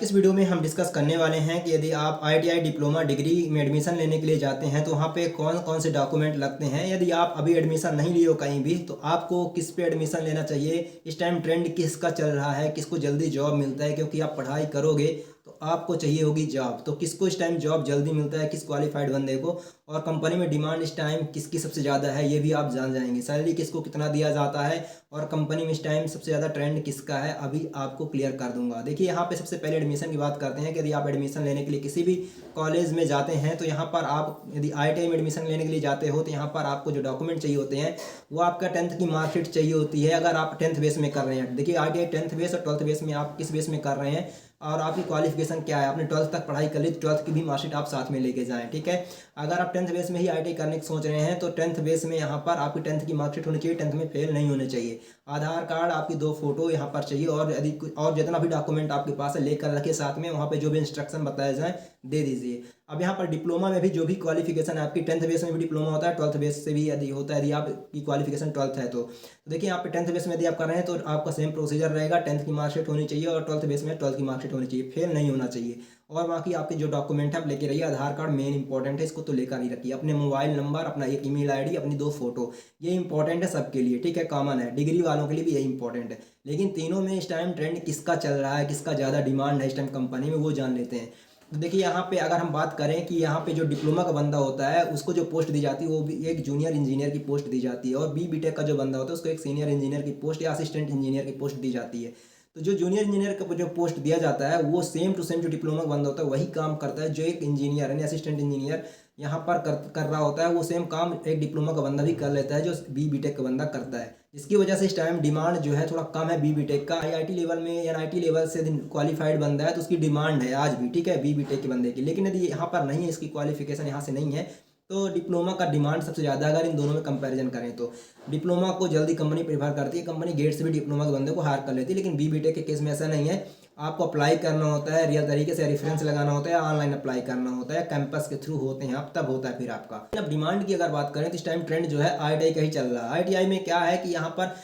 की इस वीडियो में हम डिस्कस करने वाले हैं कि यदि आप आईटीआई डिप्लोमा डिग्री में एडमिशन लेने के लिए जाते हैं तो वहाँ पे कौन कौन से डॉक्यूमेंट लगते हैं। यदि आप अभी एडमिशन नहीं लिए हो कहीं भी तो आपको किस पे एडमिशन लेना चाहिए, इस टाइम ट्रेंड किसका चल रहा है, किसको जल्दी जॉब मिलता है, क्योंकि आप पढ़ाई करोगे तो आपको चाहिए होगी जॉब। तो किसको इस टाइम जॉब जल्दी मिलता है, किस क्वालिफाइड बंदे को, और कंपनी में डिमांड इस टाइम किसकी सबसे ज़्यादा है ये भी आप जान जाएंगे। सैलरी किसको कितना दिया जाता है और कंपनी में इस टाइम सबसे ज़्यादा ट्रेंड किसका है, अभी आपको क्लियर कर दूंगा। देखिए यहाँ पे सबसे पहले एडमिशन की बात करते हैं कि यदि आप एडमिशन लेने के लिए किसी भी कॉलेज में जाते हैं तो यहाँ पर आप यदि आईटीआई में एडमिशन लेने के लिए जाते हो तो यहाँ पर आपको जो डॉक्यूमेंट चाहिए होते हैं वो आपका 10th की मार्कशीट चाहिए होती है। अगर आप 10th बेस में कर रहे हैं, देखिए आईटीआई 10th बेस और 12th बेस में आप किस बेस में कर रहे हैं और आपकी क्वालिफिकेशन क्या है, आपने 12th तक पढ़ाई कर ली तो 12th की भी मार्कशीट आप साथ में लेके जाएं। ठीक है, अगर आप 10th बेस में ही आईटीआई करने की सोच रहे हैं तो 10th बेस में यहाँ पर आपकी 10th की मार्कशीट होनी चाहिए, 10th में फेल नहीं होने चाहिए। आधार कार्ड, आपकी 2 फोटो यहाँ पर चाहिए, और यदि और जितना भी डॉक्यूमेंट आपके पास है लेकर रखिए साथ में। वहाँ पे जो भी इंस्ट्रक्शन बताए जाएँ दे दीजिए। अब यहाँ पर डिप्लोमा में भी जो भी क्वालिफिकेशन है आपकी, 10th बेस में भी डिप्लोमा होता है, 12th बेस से भी यदि होता है, यदि आपकी क्वालिफिकेशन 12th है तो देखिए यहाँ पे 10th बेस में यदि आप कर रहे हैं तो आपका सेम प्रोसीजर रहेगा। 10th की मार्कशीट होनी चाहिए और 12th बेस में 12th की मार्कशीट होनी चाहिए, फेल नहीं होना चाहिए। और बाकी आपके जो डॉक्यूमेंट है आप लेके रहिए। आधार कार्ड मेन इंपॉर्टेंट है, इसको तो लेकर ही रखिए। अपने मोबाइल नंबर, अपना एक ईमेल आईडी, अपनी 2 फोटो, ये इंपॉर्टेंट है सबके लिए। ठीक है, कॉमन है, डिग्री वालों के लिए भी यही इंपॉर्टेंट है। लेकिन तीनों में इस टाइम ट्रेंड किसका चल रहा है, किसका ज़्यादा डिमांड है इस टाइम कंपनी में, वो जान लेते हैं। तो देखिए यहाँ पे अगर हम बात करें कि यहाँ पे जो डिप्लोमा का बंदा होता है उसको जो पोस्ट दी जाती है वो भी एक जूनियर इंजीनियर की पोस्ट दी जाती है, और बीटेक का जो बंदा होता है उसको एक सीनियर इंजीनियर की पोस्ट या असिस्टेंट इंजीनियर की पोस्ट दी जाती है। तो जो जूनियर इंजीनियर का जो पोस्ट दिया जाता है वो सेम टू सेम जो डिप्लोमा का बंदा होता है वही काम करता है जो एक इंजीनियर यानी असिस्टेंट इंजीनियर यहाँ पर कर रहा होता है। वो सेम काम एक डिप्लोमा का बंदा भी कर लेता है जो बीटेक का बंदा करता है। इसकी वजह से इस टाइम डिमांड जो है थोड़ा कम है बीटेक का। आईआईटी लेवल में या आईटी लेवल से क्वालिफाइड बंदा है तो उसकी डिमांड है आज भी, ठीक है, बीटेक के बंदे की। लेकिन यदि यहाँ पर नहीं है, इसकी क्वालिफिकेशन यहाँ से नहीं है, तो डिप्लोमा का डिमांड सबसे ज़्यादा है। अगर इन दोनों में कंपैरिजन करें तो डिप्लोमा को जल्दी कंपनी प्रेफर करती है, कंपनी गेट से भी डिप्लोमा के बंदे को हायर कर लेती है। लेकिन बीटेक के केस में ऐसा नहीं है, आपको अप्लाई करना होता है रियल तरीके से, रेफरेंस लगाना होता है, ऑनलाइन अप्लाई करना होता है, कैंपस के थ्रू होते हैं आप, तब होता है फिर आपका। अब डिमांड की अगर बात करें तो इस टाइम ट्रेंड जो है आईटीआई का ही चल रहा है। आईटीआई में क्या है कि यहाँ पर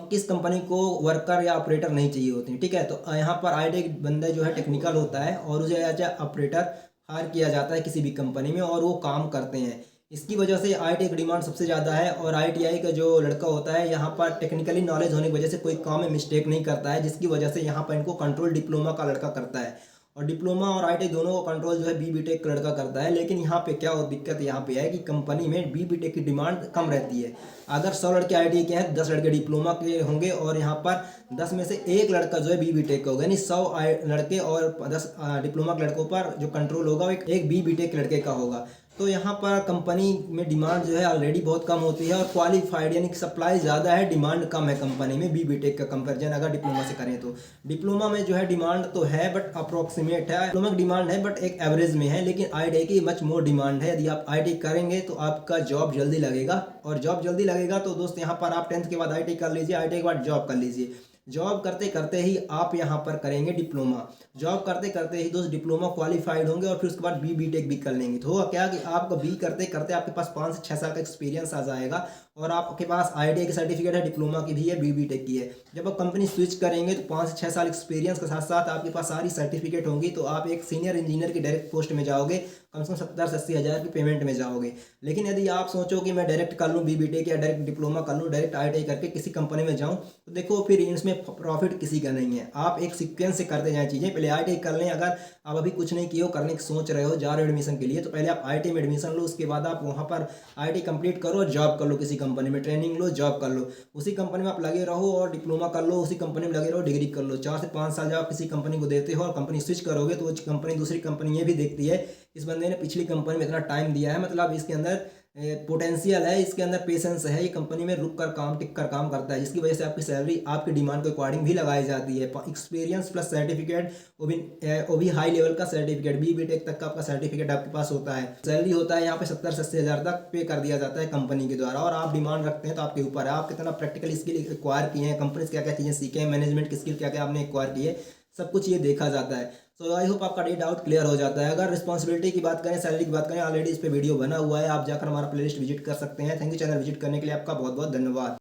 किस कंपनी को वर्कर या ऑपरेटर नहीं चाहिए होते हैं। ठीक है, तो यहाँ पर आईटीआई बंदा जो है टेक्निकल होता है और उसे एज ऑपरेटर हायर किया जाता है किसी भी कंपनी में और वो काम करते हैं। इसकी वजह से आईटीआई की डिमांड सबसे ज़्यादा है। और आईटीआई का जो लड़का होता है यहाँ पर टेक्निकली नॉलेज होने की वजह से कोई काम में मिस्टेक नहीं करता है, जिसकी वजह से यहाँ पर इनको कंट्रोल डिप्लोमा का लड़का करता है। और डिप्लोमा और आईटीआई दोनों को कंट्रोल जो है बीटेक का लड़का करता है। लेकिन यहाँ पे क्या दिक्कत यहाँ पे है कि कंपनी में बीटेक की डिमांड कम रहती है। अगर 100 लड़के आईटीआई के हैं, 10 लड़के डिप्लोमा के होंगे, और यहाँ पर 10 में से एक लड़का जो है बीटेक का होगा, यानी 100 लड़के और 10 डिप्लोमा के लड़कों पर जो कंट्रोल होगा वो एक बीटेक के लड़के का होगा। तो यहाँ पर कंपनी में डिमांड जो है ऑलरेडी बहुत कम होती है और क्वालिफाइड यानी सप्लाई ज़्यादा है, डिमांड कम है कंपनी में बीटेक का कंपैरिजन अगर डिप्लोमा से करें तो। डिप्लोमा में जो है डिमांड तो है बट अप्रोक्सीमेट है, डिप्लोमा की डिमांड है बट एक एवरेज में है। लेकिन आईटीआई की मच मोर डिमांड है। यदि आप आईटीआई करेंगे तो आपका जॉब जल्दी लगेगा, और जॉब जल्दी लगेगा तो दोस्त यहाँ पर आप 10th के बाद आईटीआई कर लीजिए, आईटीआई के बाद जॉब कर लीजिए। जॉब करते करते ही आप यहाँ पर करेंगे डिप्लोमा, जॉब करते करते ही दोस्त डिप्लोमा क्वालिफाइड होंगे और फिर उसके बाद बीटेक भी कर लेंगे। तो होगा क्या कि आपका बी करते करते आपके पास 5 से 6 साल का एक्सपीरियंस आ जाएगा और आपके पास आईटीआई की सर्टिफिकेट है, डिप्लोमा की भी है, बीटेक की है। जब आप कंपनी स्विच करेंगे तो 5 से 6 साल एक्सपीरियंस के साथ साथ आपके पास सारी सर्टिफिकेट होंगी, तो आप एक सीनियर इंजीनियर की डायरेक्ट पोस्ट में जाओगे, कम से कम 70 से 80 हज़ार की पेमेंट में जाओगे। लेकिन यदि आप सोचो कि मैं डायरेक्ट कर लूँ बीटेक या डायरेक्ट डिप्लोमा कर लूँ, डायरेक्ट आईटीआई करके किसी कंपनी में जाऊँ, तो देखो फिर इसमें प्रॉफिट किसी का नहीं है। आप एक सीक्वेंस से करते जाएँ चीज़ें, पहले आईटीआई कर लें। अगर आप अभी कुछ नहीं किए हो, करने की सोच रहे हो, जा रहे हो एडमिशन के लिए, तो पहले आप आईटीआई में एडमिशन लो, उसके बाद आप वहाँ पर आईटीआई कंप्लीट करो, जॉब कर लो, किसी कंपनी में ट्रेनिंग लो, जॉब कर लो, उसी कंपनी में आप लगे रहो, और डिप्लोमा कर लो, उसी कंपनी में लगे रहो, डिग्री कर लो। 4 से 5 साल जब आप किसी कंपनी को देते हो और कंपनी स्विच करोगे तो वो कंपनी दूसरी कंपनी ये भी देखती है इस बंदे ने पिछली कंपनी में इतना टाइम दिया है, मतलब इसके अंदर पोटेंशियल है, इसके अंदर पेशेंस है, ये कंपनी में रुक कर काम टिक कर काम करता है, जिसकी वजह से आपकी सैलरी आपकी डिमांड के अकॉर्डिंग भी लगाई जाती है। एक्सपीरियंस प्लस सर्टिफिकेट, वो भी हाई लेवल का सर्टिफिकेट, बीटेक तक का आपका सर्टिफिकेट आपके पास होता है। सैलरी होता है यहाँ पे 70 से 80 हज़ार तक पे कर दिया जाता है कंपनी के द्वारा, और आप डिमांड रखते हैं तो आपके ऊपर है, आप कितना प्रैक्टिकल स्किल एक्वायर किए हैं, कंपनी से क्या क्या चीज़ें सीखे हैं, मैनेजमेंट की स्किल क्या क्या आपने एक्वायर की है, सब कुछ ये देखा जाता है। सो आई होप आपका ये डाउट क्लियर हो जाता है। अगर रिस्पॉन्सिबिलिटी की बात करें, सैलरी की बात करें, ऑलरेडी इस पे वीडियो बना हुआ है, आप जाकर हमारा प्लेलिस्ट विजिट कर सकते हैं। थैंक यू, चैनल विजिट करने के लिए आपका बहुत बहुत धन्यवाद।